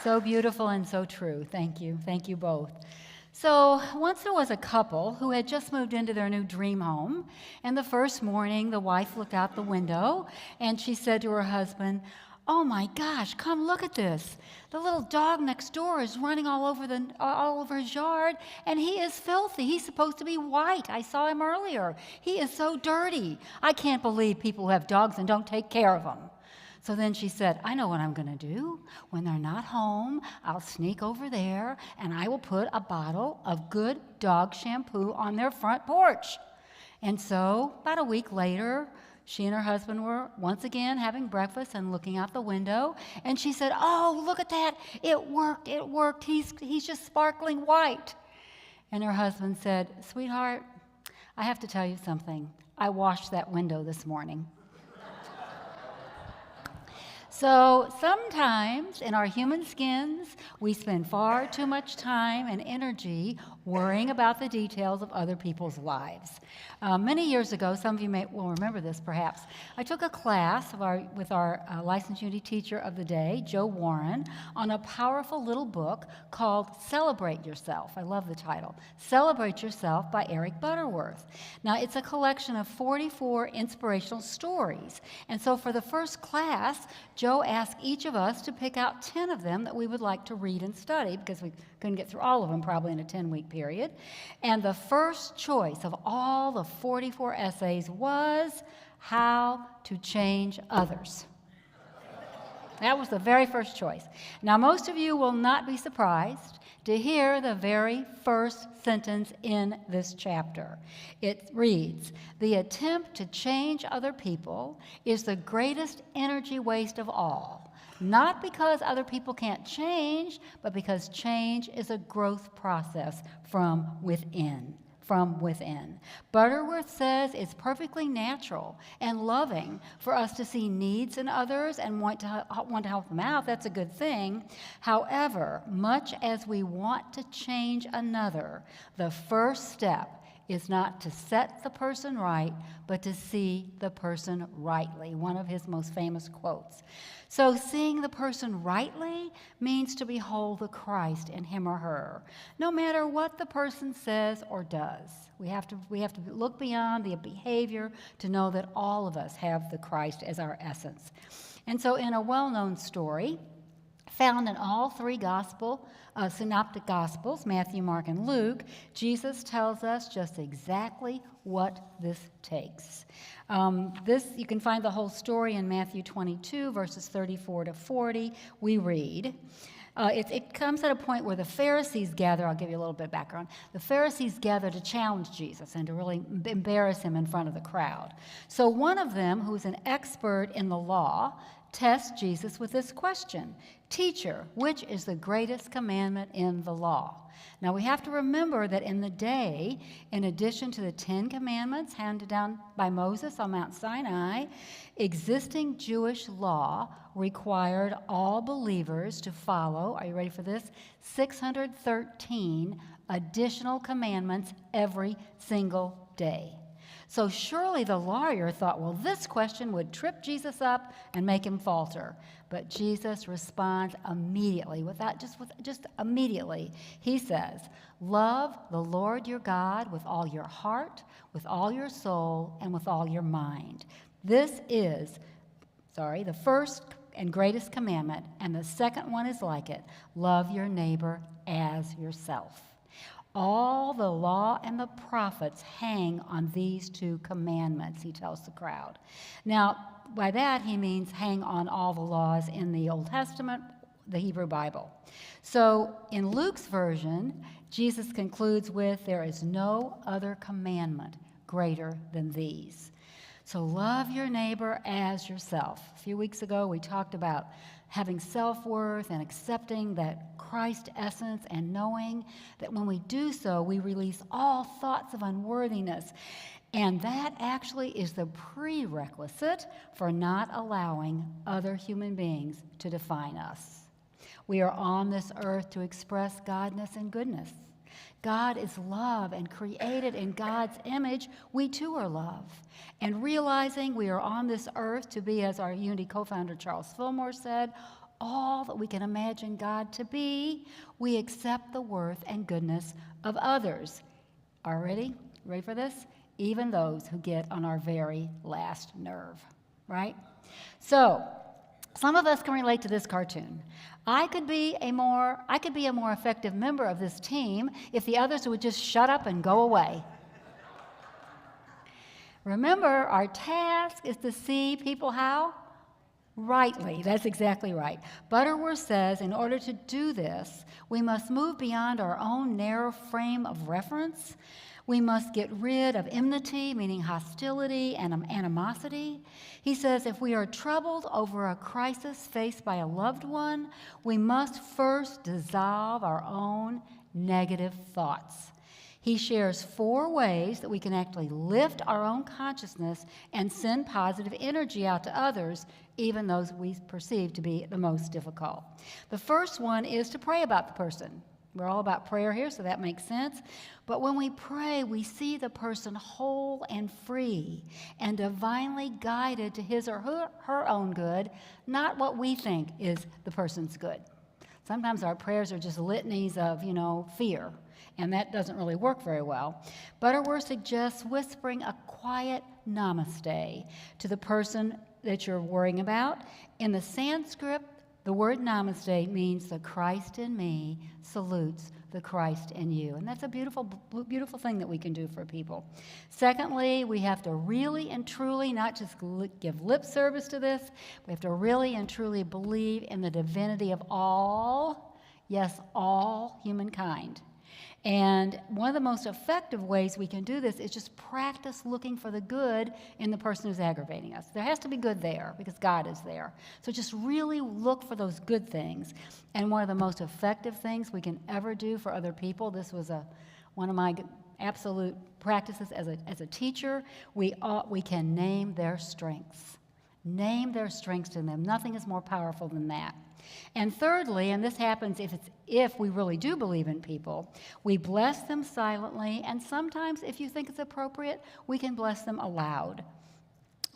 So beautiful and so true. Thank you. Thank you both. So, once there was a couple who had just moved into their new dream home, and the first morning the wife looked out the window and she said to her husband, "Oh my gosh, come look at this. The little dog next door is running all over his yard, and he is filthy. He's supposed to be white. I saw him earlier. He is so dirty. I can't believe people who have dogs and don't take care of them." So then she said, "I know what I'm going to do. When they're not home, I'll sneak over there and I will put a bottle of good dog shampoo on their front porch." And so about a week later, she and her husband were once again having breakfast and looking out the window. And she said, "Oh, look at that. It worked. It worked. He's just sparkling white." And her husband said, "Sweetheart, I have to tell you something. I washed that window this morning." So sometimes in our human skins, we spend far too much time and energy worrying about the details of other people's lives. Many years ago, some of you will remember this perhaps, I took a class with our licensed unity teacher of the day, Joe Warren, on a powerful little book called Celebrate Yourself. I love the title. Celebrate Yourself by Eric Butterworth. Now, it's a collection of 44 inspirational stories. And so for the first class, Joe asked each of us to pick out 10 of them that we would like to read and study, because we couldn't get through all of them probably in a 10-week period. And the first choice of all the 44 essays was How to Change Others. That was the very first choice. Now, most of you will not be surprised to hear the very first sentence in this chapter. It reads, "The attempt to change other people is the greatest energy waste of all, not because other people can't change, but because change is a growth process from within." Butterworth says it's perfectly natural and loving for us to see needs in others and want to help them out. That's a good thing. However, much as we want to change another, the first step is not to set the person right, but to see the person rightly, one of his most famous quotes. So seeing the person rightly means to behold the Christ in him or her, no matter what the person says or does. We have to look beyond the behavior to know that all of us have the Christ as our essence. And so in a well-known story, found in all three synoptic gospels, Matthew, Mark, and Luke, Jesus tells us just exactly what this takes. You can find the whole story in Matthew 22, verses 34 to 40. We read, it comes at a point where the Pharisees gather. I'll give you a little bit of background. The Pharisees gather to challenge Jesus and to really embarrass him in front of the crowd. So one of them, who's an expert in the law, tests Jesus with this question: "Teacher, which is the greatest commandment in the law?" Now, we have to remember that in the day, in addition to the 10 commandments handed down by Moses on Mount Sinai, existing Jewish law required all believers to follow, are you ready for this, 613 additional commandments every single day. So surely the lawyer thought, well, this question would trip Jesus up and make him falter. But Jesus responds immediately, just immediately. He says, "Love the Lord your God with all your heart, with all your soul, and with all your mind." This is, the first and greatest commandment, and the second one is like it: love your neighbor as yourself. All the law and the prophets hang on these two commandments, he tells the crowd. Now, by that he means hang on all the laws in the Old Testament, the Hebrew Bible. So in Luke's version, Jesus concludes with, "There is no other commandment greater than these." So love your neighbor as yourself. A few weeks ago, we talked about having self-worth and accepting that Christ essence and knowing that when we do so, we release all thoughts of unworthiness. And that actually is the prerequisite for not allowing other human beings to define us. We are on this earth to express godness and goodness. God is love, and created in God's image, we too are love. And realizing we are on this earth to be, as our Unity co-founder Charles Fillmore said, all that we can imagine God to be, we accept the worth and goodness of others. Ready for this? Even those who get on our very last nerve, right? So, some of us can relate to this cartoon. I could be a more effective member of this team if the others would just shut up and go away. Remember, our task is to see people how? Rightly. That's exactly right. Butterworth says in order to do this, we must move beyond our own narrow frame of reference. We must get rid of enmity, meaning hostility and animosity. He says if we are troubled over a crisis faced by a loved one, we must first dissolve our own negative thoughts. He shares 4 ways that we can actually lift our own consciousness and send positive energy out to others, even those we perceive to be the most difficult. The first one is to pray about the person. We're all about prayer here, so that makes sense. But when we pray, we see the person whole and free and divinely guided to his or her own good, not what we think is the person's good. Sometimes our prayers are just litanies of, fear, and that doesn't really work very well. Butterworth suggests whispering a quiet namaste to the person that you're worrying about. In the Sanskrit, the word namaste means the Christ in me salutes the Christ in you. And that's a beautiful, beautiful thing that we can do for people. Secondly, we have to really and truly not just give lip service to this, we have to really and truly believe in the divinity of all, yes, all humankind. And one of the most effective ways we can do this is just practice looking for the good in the person who's aggravating us. There has to be good there because God is there. So just really look for those good things. And one of the most effective things we can ever do for other people, this was one of my absolute practices as a teacher, we can name their strengths. Name their strengths to them. Nothing is more powerful than that. And thirdly, and this happens if we really do believe in people, we bless them silently, and sometimes, if you think it's appropriate, we can bless them aloud.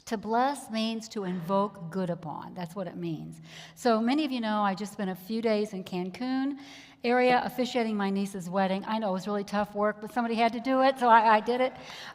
To bless means to invoke good upon. That's what it means. So many of you know I just spent a few days in Cancun area officiating my niece's wedding. I know it was really tough work, but somebody had to do it, so I did it.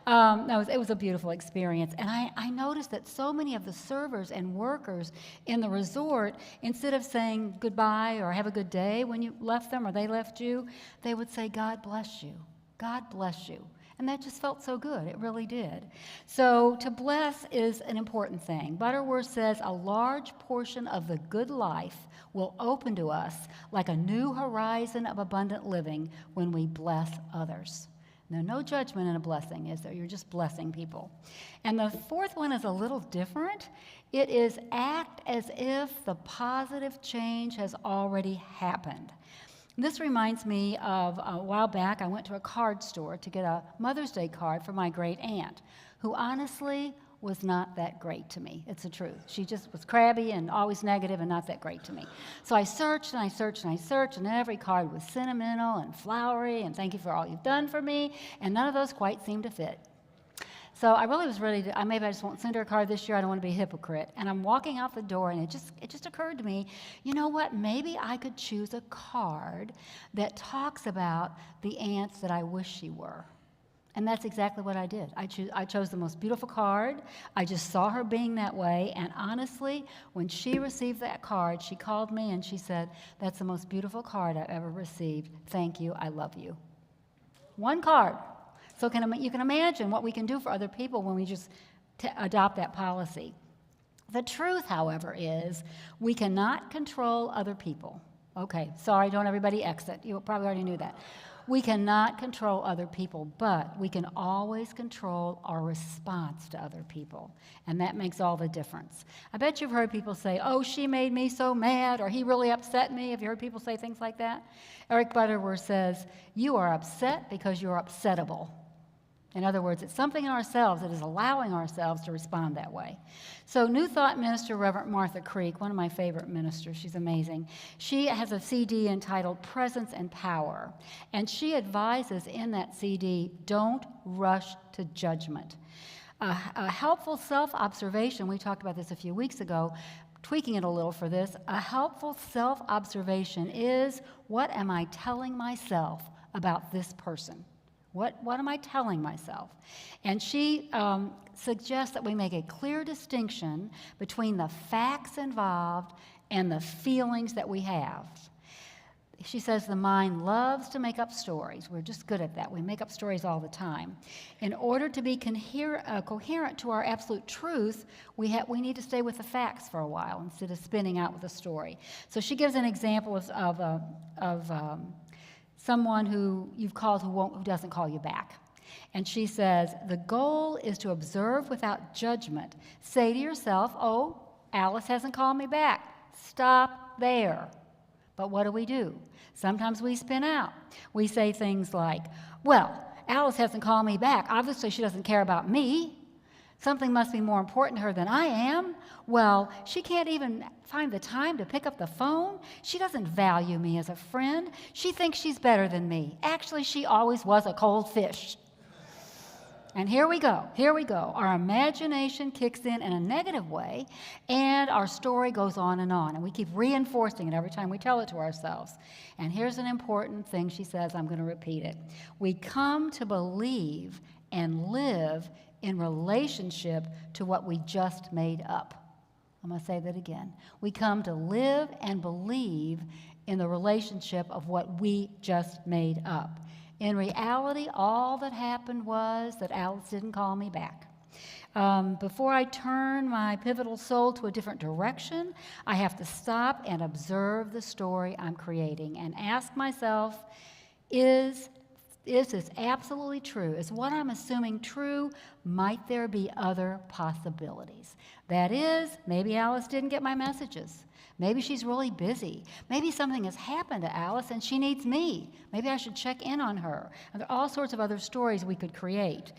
It was a beautiful experience. And I noticed that so many of the servers and workers in the resort, instead of saying goodbye or have a good day when you left them or they left you, they would say, God bless you. God bless you. And that just felt so good. It really did. So to bless is an important thing. Butterworth says a large portion of the good life will open to us like a new horizon of abundant living when we bless others. Now, no judgment in a blessing, is there? You're just blessing people. And the fourth one is a little different. It is act as if the positive change has already happened. This reminds me of a while back, I went to a card store to get a Mother's Day card for my great aunt, who honestly was not that great to me. It's the truth. She just was crabby and always negative and not that great to me. So I searched and I searched and I searched, and every card was sentimental and flowery and thank you for all you've done for me, and none of those quite seemed to fit. So I really was ready to, maybe I just won't send her a card this year. I don't want to be a hypocrite. And I'm walking out the door, and it just occurred to me, you know what? Maybe I could choose a card that talks about the aunts that I wish she were. And that's exactly what I did. I chose the most beautiful card. I just saw her being that way. And honestly, when she received that card, she called me and she said, that's the most beautiful card I've ever received. Thank you. I love you. One card. So you can imagine what we can do for other people when we just adopt that policy. The truth, however, is we cannot control other people. Okay, sorry, don't everybody exit. You probably already knew that. We cannot control other people, but we can always control our response to other people, and that makes all the difference. I bet you've heard people say, oh, she made me so mad, or he really upset me. Have you heard people say things like that? Eric Butterworth says, you are upset because you're upsettable. In other words, it's something in ourselves that is allowing ourselves to respond that way. So New Thought minister Reverend Martha Creek, one of my favorite ministers, she's amazing, she has a CD entitled Presence and Power, and she advises in that CD, don't rush to judgment. A helpful self-observation, we talked about this a few weeks ago, tweaking it a little for this, a helpful self-observation is, what am I telling myself about this person? What am I telling myself? And she suggests that we make a clear distinction between the facts involved and the feelings that we have. She says the mind loves to make up stories. We're just good at that. We make up stories all the time. In order to be coherent to our absolute truth, we need to stay with the facts for a while instead of spinning out with a story. So she gives an example of someone who you've called who doesn't call you back. And she says, the goal is to observe without judgment. Say to yourself, oh, Alice hasn't called me back. Stop there. But what do? Sometimes we spin out. We say things like, well, Alice hasn't called me back. Obviously, she doesn't care about me. Something must be more important to her than I am. Well, she can't even find the time to pick up the phone. She doesn't value me as a friend. She thinks she's better than me. Actually, she always was a cold fish. And here we go. Our imagination kicks in a negative way, and our story goes on, and we keep reinforcing it every time we tell it to ourselves. And here's an important thing she says, I'm going to repeat it. We come to believe and live in relationship to what we just made up. I'm going to say that again. We come to live and believe in the relationship of what we just made up. In reality, all that happened was that Alice didn't call me back. Before I turn my pivotal soul to a different direction, I have to stop and observe the story I'm creating and ask myself, is this absolutely true? Is what I'm assuming true? Might there be other possibilities? That is, maybe Alice didn't get my messages. Maybe she's really busy. Maybe something has happened to Alice and she needs me. Maybe I should check in on her. And there are all sorts of other stories we could create.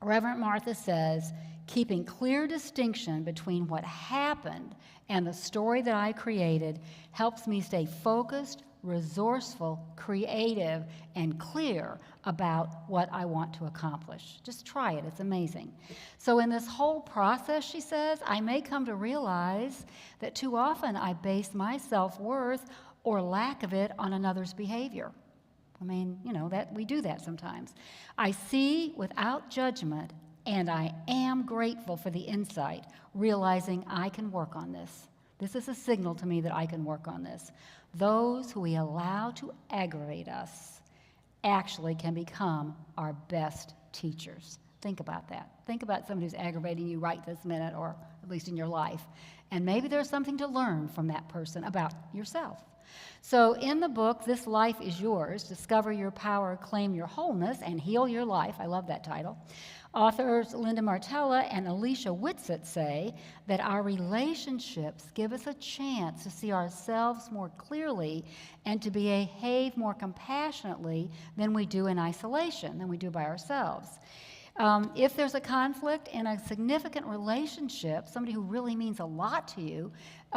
Reverend Martha says, keeping clear distinction between what happened and the story that I created helps me stay focused, resourceful, creative, and clear about what I want to accomplish. Just try it. It's amazing. So in this whole process, she says, I may come to realize that too often I base my self-worth or lack of it on another's behavior. I mean, that we do that sometimes. I see without judgment, and I am grateful for the insight, realizing I can work on this. This is a signal to me that I can work on this. Those who we allow to aggravate us actually can become our best teachers. Think about that. Think about somebody who's aggravating you right this minute, or at least in your life. And maybe there's something to learn from that person about yourself. So in the book, This Life is Yours, Discover Your Power, Claim Your Wholeness, and Heal Your Life, I love that title, authors Linda Martella and Alicia Whitsett say that our relationships give us a chance to see ourselves more clearly and to behave more compassionately than we do in isolation, than we do by ourselves. If there's a conflict in a significant relationship, somebody who really means a lot to you,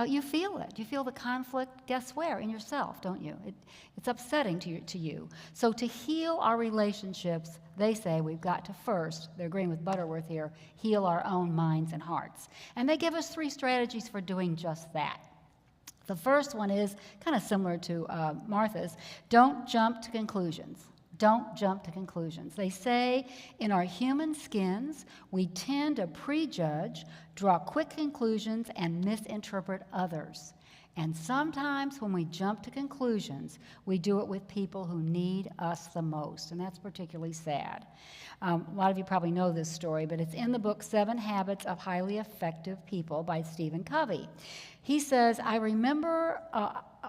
you feel it. You feel the conflict, guess where? In yourself, don't you? It's upsetting to you. So to heal our relationships, they say we've got to first, they're agreeing with Butterworth here, heal our own minds and hearts. And they give us 3 strategies for doing just that. The first one is kind of similar to Martha's. Don't jump to conclusions. Don't jump to conclusions. They say in our human skins, we tend to prejudge, draw quick conclusions, and misinterpret others. And sometimes when we jump to conclusions, we do it with people who need us the most, and that's particularly sad. A lot of you probably know this story, but it's in the book 7 Habits of Highly Effective People by Stephen Covey. He says, I remember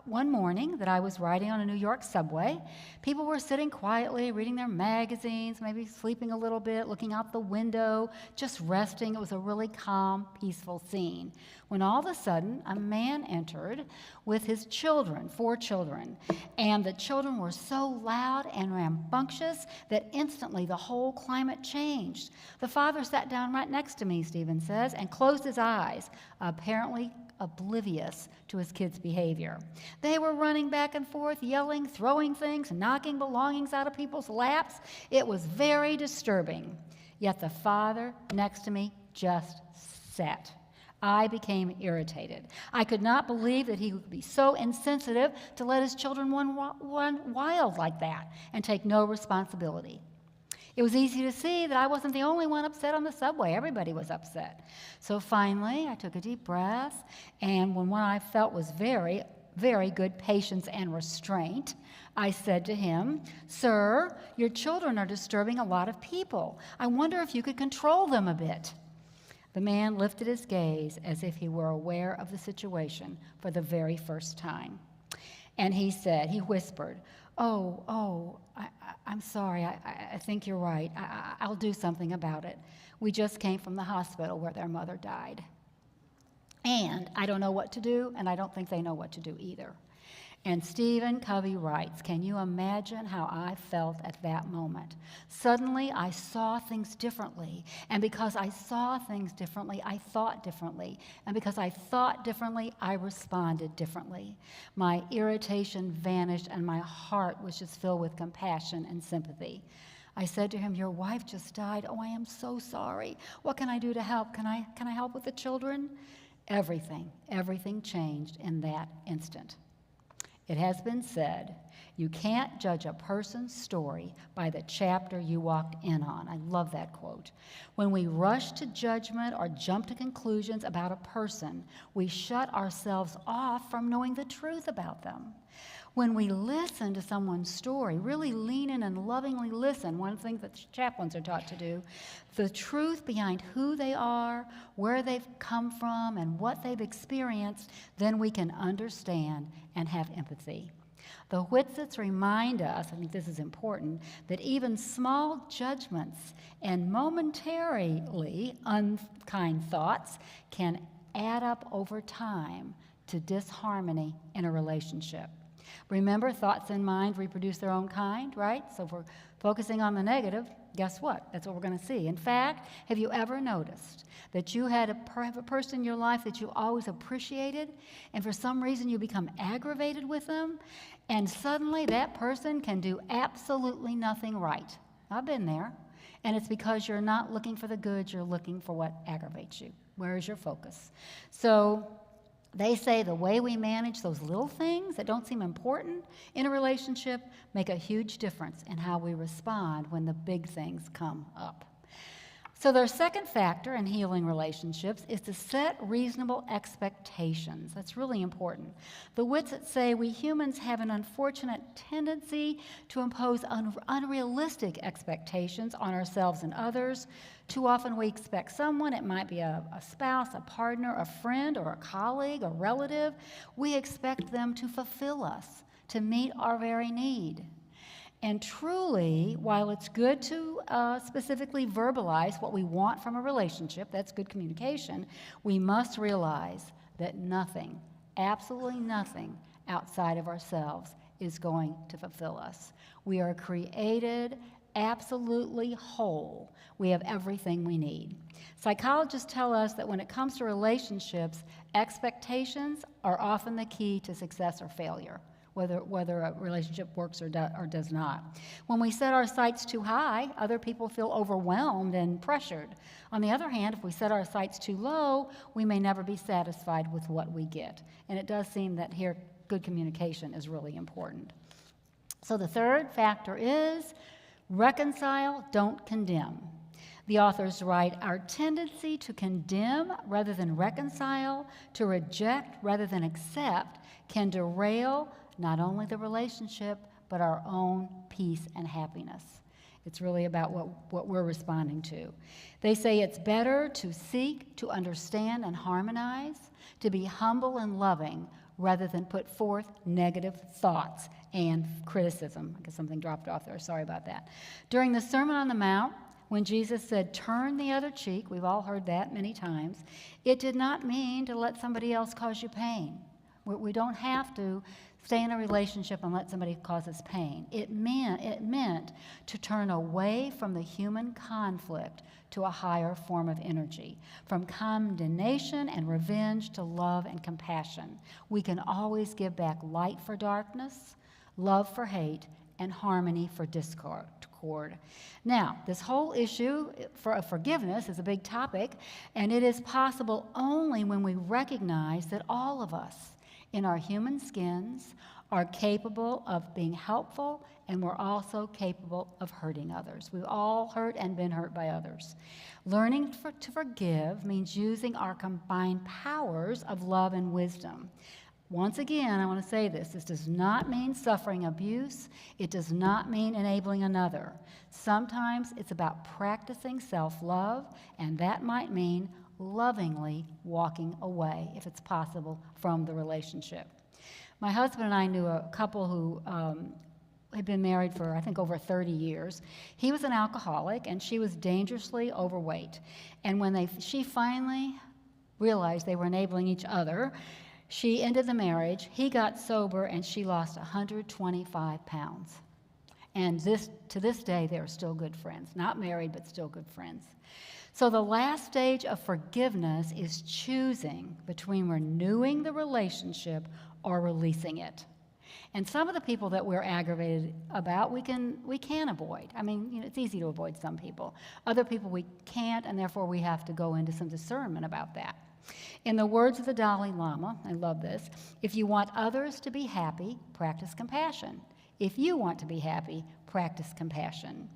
one morning that I was riding on a New York subway. People were sitting quietly, reading their magazines, maybe sleeping a little bit, looking out the window, just resting. It was a really calm, peaceful scene. When all of a sudden, a man entered with his children, 4 children, and the children were so loud and rambunctious that instantly the whole climate changed. The father sat down right next to me, Stephen says, and closed his eyes, apparently oblivious to his kids' behavior. They were running back and forth, yelling, throwing things, knocking belongings out of people's laps. It was very disturbing. Yet the father next to me just sat. I became irritated. I could not believe that he would be so insensitive to let his children run wild like that and take no responsibility. It was easy to see that I wasn't the only one upset on the subway. Everybody was upset. So finally, I took a deep breath, and when what I felt was very, very good patience and restraint, I said to him, "Sir, your children are disturbing a lot of people. I wonder if you could control them a bit." The man lifted his gaze as if he were aware of the situation for the very first time. And he whispered, I'm sorry. I think you're right. I'll do something about it. We just came from the hospital where their mother died. And I don't know what to do, and I don't think they know what to do either. And Stephen Covey writes, "Can you imagine how I felt at that moment? Suddenly, I saw things differently. And because I saw things differently, I thought differently. And because I thought differently, I responded differently. My irritation vanished, and my heart was just filled with compassion and sympathy. I said to him, 'Your wife just died. Oh, I am so sorry. What can I do to help? Can I help with the children?' Everything changed in that instant." It has been said, you can't judge a person's story by the chapter you walked in on. I love that quote. When we rush to judgment or jump to conclusions about a person, we shut ourselves off from knowing the truth about them. When we listen to someone's story, really lean in and lovingly listen, one of the things that chaplains are taught to do, the truth behind who they are, where they've come from, and what they've experienced, then we can understand and have empathy. The Whitsits remind us, I think this is important, that even small judgments and momentarily unkind thoughts can add up over time to disharmony in a relationship. Remember, thoughts and mind reproduce their own kind, right? So if we're focusing on the negative, guess what? That's what we're going to see. In fact, have you ever noticed that you had a person in your life that you always appreciated, and for some reason you become aggravated with them, and suddenly that person can do absolutely nothing right? I've been there. And it's because you're not looking for the good, you're looking for what aggravates you. Where is your focus? So they say the way we manage those little things that don't seem important in a relationship make a huge difference in how we respond when the big things come up. So their second factor in healing relationships is to set reasonable expectations. That's really important. The Whitsits say we humans have an unfortunate tendency to impose unrealistic expectations on ourselves and others. Too often we expect someone, it might be a spouse, a partner, a friend, or a colleague, a relative, we expect them to fulfill us, to meet our very need. And truly, while it's good to specifically verbalize what we want from a relationship, that's good communication, we must realize that nothing, absolutely nothing outside of ourselves is going to fulfill us. We are created absolutely whole. We have everything we need. Psychologists tell us that when it comes to relationships, expectations are often the key to success or failure, whether a relationship works or does not. When we set our sights too high, other people feel overwhelmed and pressured. On the other hand, if we set our sights too low, we may never be satisfied with what we get. And it does seem that here good communication is really important. So the third factor is reconcile, don't condemn. The authors write, our tendency to condemn rather than reconcile, to reject rather than accept, can derail not only the relationship, but our own peace and happiness. It's really about what we're responding to. They say it's better to seek to understand and harmonize, to be humble and loving, rather than put forth negative thoughts and criticism. I guess something dropped off there. Sorry about that. During the Sermon on the Mount, when Jesus said, turn the other cheek, we've all heard that many times, it did not mean to let somebody else cause you pain. We don't have to stay in a relationship and let somebody cause us pain. It meant to turn away from the human conflict to a higher form of energy, from condemnation and revenge to love and compassion. We can always give back light for darkness, love for hate, and harmony for discord. Now, this whole issue for forgiveness is a big topic, and it is possible only when we recognize that all of us in our human skins are capable of being helpful, and we're also capable of hurting others. We've all hurt and been hurt by others. Learning to forgive means using our combined powers of love and wisdom. Once again, I want to say this. This does not mean suffering abuse. It does not mean enabling another. Sometimes it's about practicing self-love, and that might mean lovingly walking away, if it's possible, from the relationship. My husband and I knew a couple who had been married for, I think, over 30 years. He was an alcoholic, and she was dangerously overweight. And when she finally realized they were enabling each other, she ended the marriage. He got sober, and she lost 125 pounds. And to this day, they are still good friends. Not married, but still good friends. So the last stage of forgiveness is choosing between renewing the relationship or releasing it. And some of the people that we're aggravated about, we can avoid. I mean, it's easy to avoid some people. Other people we can't, and therefore we have to go into some discernment about that. In the words of the Dalai Lama, I love this, if you want others to be happy, practice compassion. If you want to be happy, practice compassion.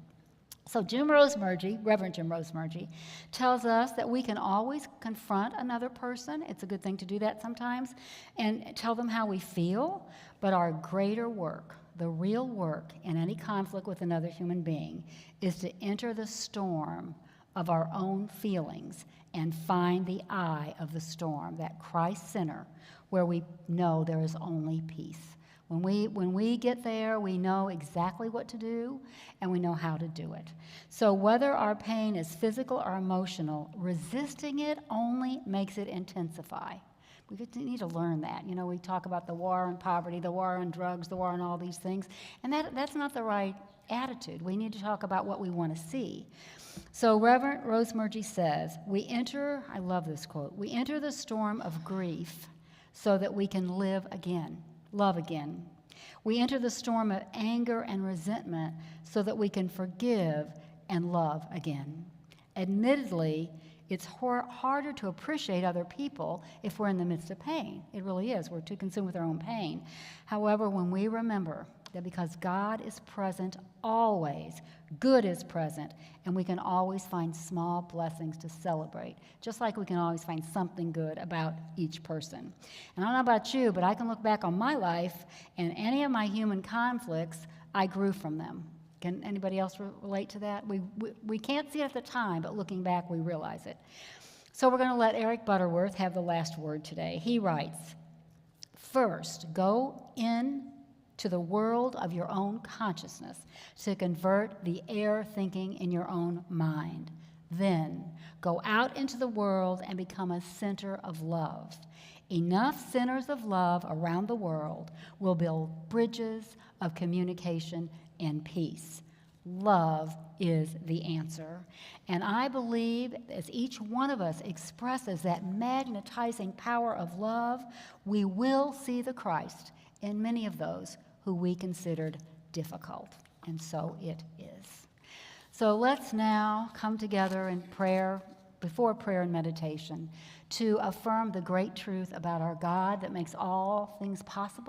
So Reverend Jim Rosemurgy, tells us that we can always confront another person. It's a good thing to do that sometimes, and tell them how we feel. But our greater work, the real work in any conflict with another human being, is to enter the storm of our own feelings and find the eye of the storm, that Christ center, where we know there is only peace. When we get there, we know exactly what to do, and we know how to do it. So whether our pain is physical or emotional, resisting it only makes it intensify. We need to learn that. We talk about the war on poverty, the war on drugs, the war on all these things, and that's not the right attitude. We need to talk about what we want to see. So Reverend Rosemurgy says, I love this quote, we enter the storm of grief so that we can love again. We enter the storm of anger and resentment so that we can forgive and love again. Admittedly, it's harder to appreciate other people if we're in the midst of pain. It really is. We're too consumed with our own pain. However, when we remember that because God is present always, good is present, and we can always find small blessings to celebrate, just like we can always find something good about each person. And I don't know about you, but I can look back on my life, and any of my human conflicts, I grew from them. Can anybody else relate to that? We can't see it at the time, but looking back, we realize it. So we're going to let Eric Butterworth have the last word today. He writes, first, go in to the world of your own consciousness to convert the error thinking in your own mind. Then go out into the world and become a center of love. Enough centers of love around the world will build bridges of communication and peace. Love is the answer. And I believe as each one of us expresses that magnetizing power of love, we will see the Christ in many of those who we considered difficult. And so it is. So let's now come together in prayer, before prayer and meditation, to affirm the great truth about our God that makes all things possible.